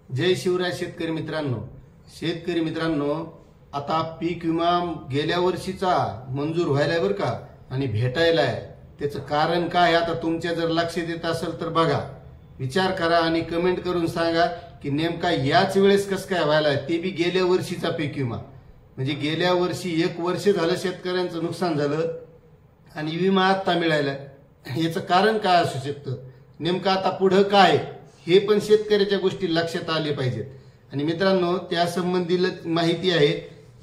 जय शिवराय शेतकरी मित्रांनो, आता पीक विमा गेल्या वर्षीचा मंजूर व्हायलाय बरं का आणि भेटायला आहे। त्याचं कारण काय आता तुमच्या जर लक्षात येत असेल तर बघा, विचार करा आणि कमेंट करून सांगा की नेमका याच वेळेस कसं काय व्हायलाय, ते बी गेल्या वर्षीचा पीक विमा। म्हणजे गेल्या वर्षी 1 वर्ष झालं शेतकऱ्यांचं नुकसान झालं आणि विमा आता मिळाला। याचं कारण काय असू शकतं, नेमका आता पुढे काय हे पण शेतकऱ्याच्या गोष्टी लक्षात आले पाहिजेत। आणि मित्रांनो, त्या संबंधित माहिती आहे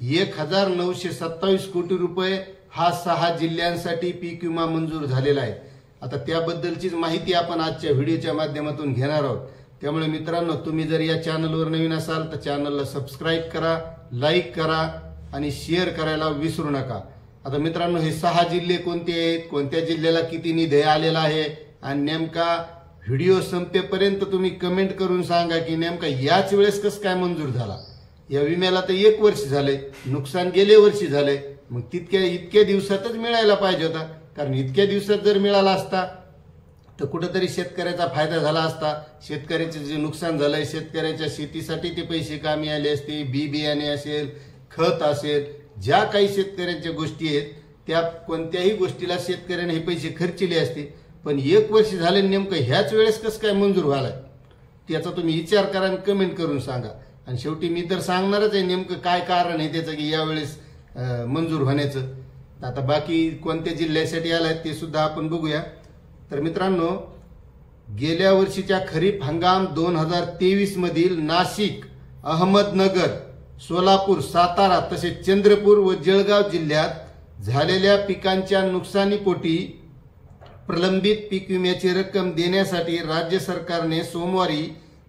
1927 कोटी रुपये हा 6 जिल्ह्यांसाठी पीक विमा मंजूर झालेला आहे। आता त्याबद्दलचीच माहिती आपण आजच्या व्हिडिओच्या माध्यमातून घेणार आहोत। त्यामुळे मित्रांनो, तुम्ही जर या चॅनलवर नवीन असाल तर चॅनलला सबस्क्राइब करा, लाईक करा आणि शेअर करायला विसरू नका। आता मित्रांनो, हे 6 जिल्हे कोणते आहेत, कोणत्या जिल्ह्याला किती निधी आलेला आहे आणि नेमका व्हिडिओ संपेपर्यंत तुम्ही कमेंट करून सांगा की नेमका याच वेळेस कसं काय मंजूर झाला। या विम्याला तर 1 वर्ष झाले, नुकसान गेले वर्षी झाले, मग इतक्या दिवसातच मिळायला पाहिजे होता। कारण इतक्या दिवसात जर मिळाला असता तर कुठेतरी शेतकऱ्याचा फायदा झाला असता। शेतकऱ्याचे जे नुकसान झालंय, शेतकऱ्याच्या शेतीसाठी ते पैसे कामी आले असते। बी बियाणे असेल, खत असेल, ज्या काही शेतकऱ्यांच्या गोष्टी आहेत त्या कोणत्याही गोष्टीला शेतकऱ्याने हे पैसे खर्चिले असते। पण 1 वर्ष झाले, नेमकं ह्याच वेळेस कसं काय मंजूर व्हायला, त्याचा तुम्ही विचार करा आणि कमेंट करून सांगा। आणि शेवटी मी तर सांगणारच आहे नेमकं काय कारण आहे त्याचं की यावेळेस मंजूर होण्याचं। आता बाकी कोणत्या जिल्ह्यासाठी आलाय ते सुद्धा आपण बघूया। तर मित्रांनो, गेल्या वर्षीच्या खरीप हंगाम 2023 मधील नाशिक, अहमदनगर, सोलापूर, सातारा तसेच चंद्रपूर व जळगाव जिल्ह्यात झालेल्या पिकांच्या नुकसानीपोटी प्रलंबित पीक विम्याची रक्कम देण्यासाठी राज्य सरकारने सोमवारी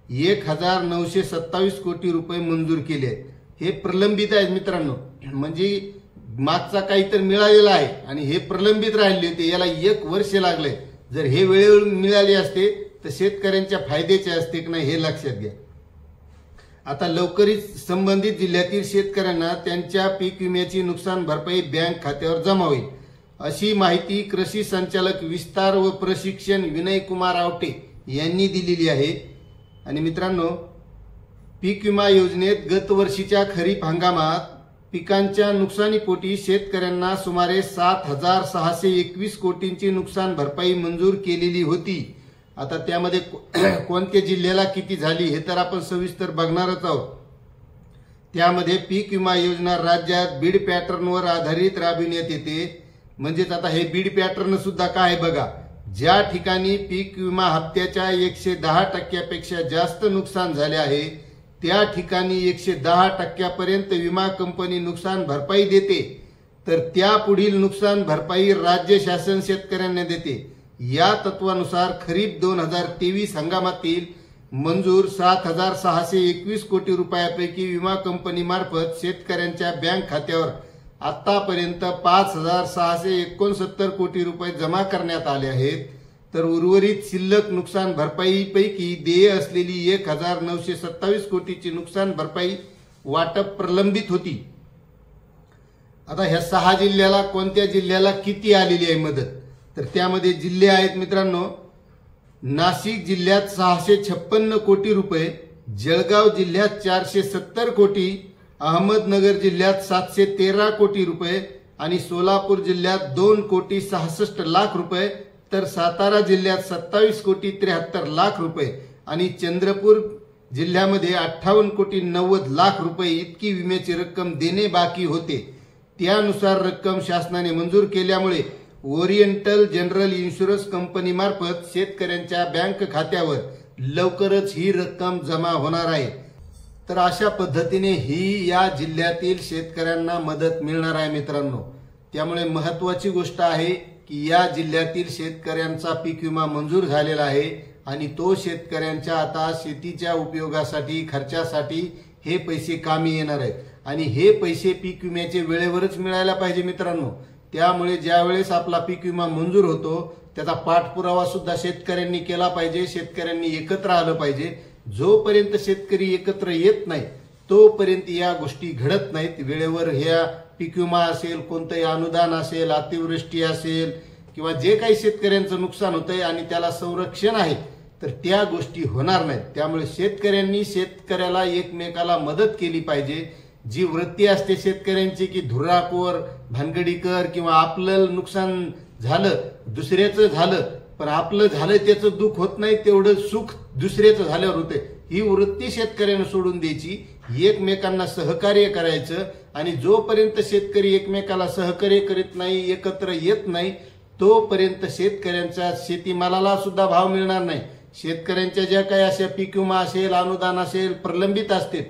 1927 कोटी रुपये मंजूर केले आहेत। हे प्रलंबित आहेत मित्रांनो, म्हणजे मागचा काहीतरी मिळालेला आहे आणि हे प्रलंबित राहिले होते, याला 1 वर्ष लागले। जर हे वेळेवर मिळाले असते तर शेतकऱ्यांच्या फायद्याचे असते की नाही हे लक्षात घ्या। आता लवकरच संबंधित जिल्ह्यातील शेतकऱ्यांना त्यांच्या पीक विम्याची नुकसान भरपाई बँक खात्यावर जमा होईल, अशी माहिती कृषी संचालक विस्तार व प्रशिक्षण विनय कुमार आवटे यांनी दिलेली आहे। आणि मित्रांनो, पीक विमा योजनेत गत वर्षीच्या खरीप हंगामात पिकांच्या नुकसानीपोटी शेतकऱ्यांना सुमारे 7,621 कोटींची नुकसान भरपाई मंजूर केलेली होती। आता त्यामध्ये कोणत्या जिल्ह्याला किती झाली हे तर आपण सविस्तर बघणारच आहोत। त्यामध्ये पीक विमा योजना राज्यात बीड पॅटर्नवर आधारित राबविण्यात येते। म्हणजेच आता हे बीड पॅटर्न सुद्धा काय बघा, ज्या ठिकाणी पीक विमा हप्त्याच्या 110% जास्त नुकसान झाले आहे त्या ठिकाणी 110% विमा कंपनी नुकसान भरपाई देते, तर त्या पुढील नुकसान भरपाई राज्य शासन शेतकऱ्यांना देते। या तत्वानुसार खरीप 2023 हंगामातील मंजूर 7,621 कोटी रुपयापैकी विमा कंपनी मार्फत शेतकऱ्यांच्या बँक खात्यावर आतापर्यंत 5,669 कोटी रुपये जमा करण्यात आले आहेत। तर उर्वरित शिल्लक नुकसान भरपाईपैकी देय असलेली 1,927 कोटीची नुकसान भरपाई वाटप प्रलंबित होती। आता ह्या 6 जिल्ह्याला कोणत्या जिल्ह्याला किती आलेली आहे मदत, तर त्यामध्ये जिल्हे आहेत मित्रांनो, नाशिक जिल्ह्यात 656 कोटी रुपये, जळगाव जिल्ह्यात 470 कोटी, अहमदनगर जिल्ह्यात 713 कोटी रुपये आणि सोलापूर जिल्ह्यात 2 कोटी 66 लाख रुपये, तर सातारा जिल्ह्यात 27 कोटी 73 लाख रुपये आणि चंद्रपूर जिल्ह्यामध्ये 58 कोटी 90 लाख रुपये इतकी विम्याची रक्कम देणे बाकी होते। त्यानुसार रक्कम शासनाने मंजूर केल्यामुळे ओरिएंटल जनरल इन्शुरन्स कंपनी मार्फत शेतकऱ्यांच्या बँक खात्यावर लवकरच ही रक्कम जमा होणार आहे। तर अशा पद्धतीने ही या जिल्ह्यातील शेतकऱ्यांना मदत मिळणार आहे मित्रांनो। त्यामुळे महत्त्वाची गोष्ट आहे की या जिल्ह्यातील शेतकऱ्यांचा पीक विमा मंजूर झालेला आहे आणि तो शेतकऱ्यांच्या आता शेतीच्या उपयोगासाठी, खर्चासाठी हे पैसे कामी येणार आहेत आणि हे पैसे पीक विम्याचे वेळेवरच मिळायला पाहिजे मित्रांनो। त्यामुळे ज्यावेळेस आपला पीक विमा मंजूर होतो त्याचा पाठपुरावा सुद्धा शेतकऱ्यांनी केला पाहिजे, शेतकऱ्यांनी एकत्र आलं पाहिजे। जोपर्यंत शेतकरी एकत्र येत नाही तोपर्यंत या गोष्टी घडत नाहीत। वेळेवर ह्या पीक विमा असेल, कोणतंही अनुदान असेल, अतिवृष्टी असेल किंवा जे काही शेतकऱ्यांचं नुकसान होतंय आणि त्याला संरक्षण आहे तर त्या गोष्टी होणार नाहीत. त्यामुळे शेतकऱ्यांनी शेतकऱ्याला एकमेकाला मदत केली पाहिजे. जी वृत्ती असते शेतकऱ्यांची की धुर्राखोर भानगडी कर किंवा आपलं नुकसान झालं दुसऱ्याचं झालं पण आपलं झालं त्याचं दुःख होत नाही तेवढं सुख दुसऱ्याचं झाल्यावर होते, ही वृत्ती शेतकऱ्यांना सोडून द्यायची. एकमेकांना सहकार्य करायचं आणि जोपर्यंत शेतकरी एकमेकाला सहकार्य करीत नाही एकत्र येत नाही तोपर्यंत शेतकऱ्यांच्या शेतीमालाला सुद्धा भाव मिळणार नाही. शेतकऱ्यांच्या ज्या काही अशा पीक विमा असेल अनुदान असेल प्रलंबित असतील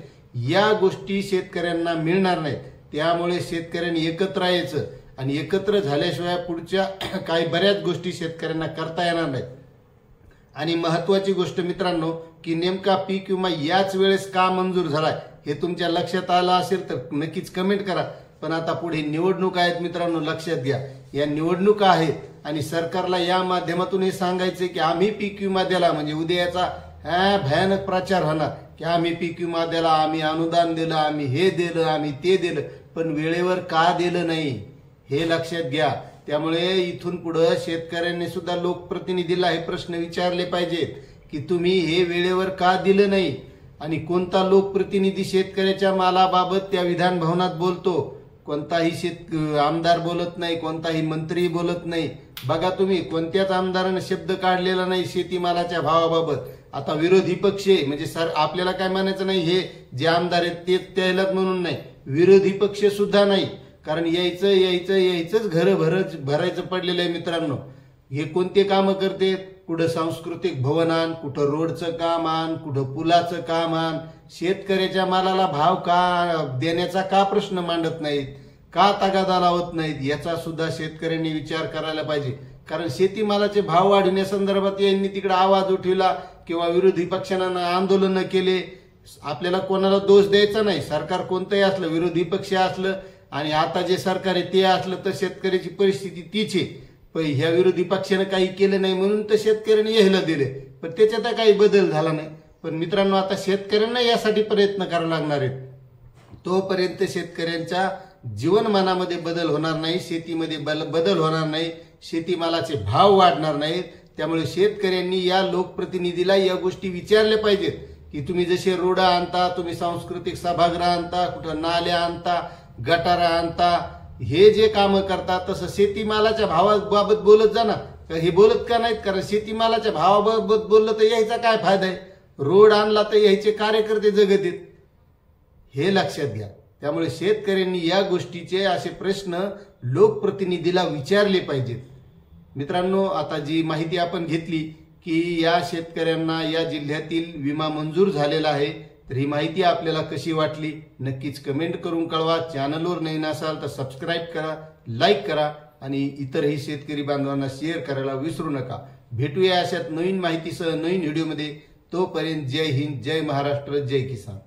या गोष्टी शेतकऱ्यांना मिळणार नाहीत. त्यामुळे शेतकऱ्यांनी एकत्र यायचं आणि एकत्र झाल्याशिवाय पुढच्या काही बऱ्याच गोष्टी शेतकऱ्यांना करता येणार नाहीत. आणि महत्वाची गोष्ट मित्रांनो की नेमका पीक विमा याच वेळेस का मंजूर झालाय हे तुमच्या लक्षात आलं असेल तर नक्कीच कमेंट करा. पण आता पुढे निवडणूक आहेत मित्रांनो, लक्षात घ्या. या निवडणुका आहेत आणि सरकारला या माध्यमातून हे सांगायचे की आम्ही पीक विमा दिला म्हणजे उद्याचा भयानक प्रचार होणार की आम्ही पीक विमा दिला, आम्ही अनुदान दिलं, आम्ही हे दिलं, आम्ही ते दिलं, पण वेळेवर का दिलं नाही हे लक्षात घ्या. त्यामुळे इथून पुढे शेतकऱ्यांनी सुद्धा लोकप्रतिनिधीला हे प्रश्न विचारले पाहिजेत की तुम्ही हे वेळेवर का दिलं नाही. आणि कोणता लोकप्रतिनिधी शेतकऱ्याच्या मालाबाबत त्या विधान भवनात बोलतो, कोणताही आमदार बोलत नाही, कोणताही मंत्री बोलत नाही. बघा तुम्ही कोणत्याच आमदाराने शब्द काढलेला नाही शेतीमालाच्या भावाबाबत. आता विरोधी पक्ष म्हणजे आपल्याला काय म्हणायचं नाही, हे जे आमदार आहेत तेच त्यालाच म्हणून नाही, विरोधी पक्ष सुद्धा नाही. कारण यायचंच घर भरायचं पडलेलं आहे मित्रांनो. हे कोणते कामं करते, कुठं सांस्कृतिक भवन आण, कुठं रोडचं काम आण, कुठं पुलाचं काम आण. शेतकऱ्याच्या मालाला भाव का देण्याचा का प्रश्न मांडत नाहीत, का तगादा लावत नाहीत याचा सुद्धा शेतकऱ्यांनी विचार करायला पाहिजे. कारण शेतीमालाचे भाव वाढवण्यासंदर्भात यांनी तिकडे आवाज उठविला किंवा विरोधी पक्षांना आंदोलन केले. आपल्याला कोणाला दोष द्यायचा नाही, सरकार कोणतंही असलं, विरोधी पक्ष असलं आणि आता जे सरकार आहे ते असलं तर शेतकऱ्याची परिस्थिती तीच आहे. पण ह्या विरोधी पक्षाने काही केलं नाही म्हणून तर शेतकऱ्यांनी यायला दिले, पण त्याच्यात काही बदल झाला नाही. पण मित्रांनो आता शेतकऱ्यांना यासाठी प्रयत्न करावे लागणार आहेत. तोपर्यंत शेतकऱ्यांच्या जीवनमानामध्ये बदल होणार नाही, शेतीमध्ये बदल होणार नाही, शेतीमालाचे भाव वाढणार नाहीत. त्यामुळे शेतकऱ्यांनी या लोकप्रतिनिधीला या गोष्टी विचारल्या पाहिजेत की तुम्ही जसे रोड आणता, तुम्ही सांस्कृतिक सभागृह आणता, कुठं नाल्या आणता, गटारा आणता, हे जे कामं करतात तसं शेतीमालाच्या भावाबाबत बोलत जा ना. हे बोलत का नाहीत? कारण शेतीमालाच्या भावाबाबत बोललं तर यायचा काय फायदा आहे, रोड आणला तर यायचे कार्यकर्ते जगत आहेत, हे लक्षात घ्या. त्यामुळे शेतकऱ्यांनी या गोष्टीचे असे प्रश्न लोकप्रतिनिधीला विचारले पाहिजेत. मित्रांनो आता जी माहिती आपण घेतली की या शेतकऱ्यांना या जिल्ह्यातील विमा मंजूर झालेला आहे, तर ही माहिती आपल्याला कशी वाटली नक्कीच कमेंट करून कळवा. चॅनलवर नवीन असाल तर सबस्क्राईब करा, लाईक करा आणि इतरही शेतकरी बांधवांना शेअर करायला विसरू नका. भेटूया अशात नवीन माहितीसह नवीन व्हिडिओमध्ये. तोपर्यंत जय हिंद, जय महाराष्ट्र, जय किसान.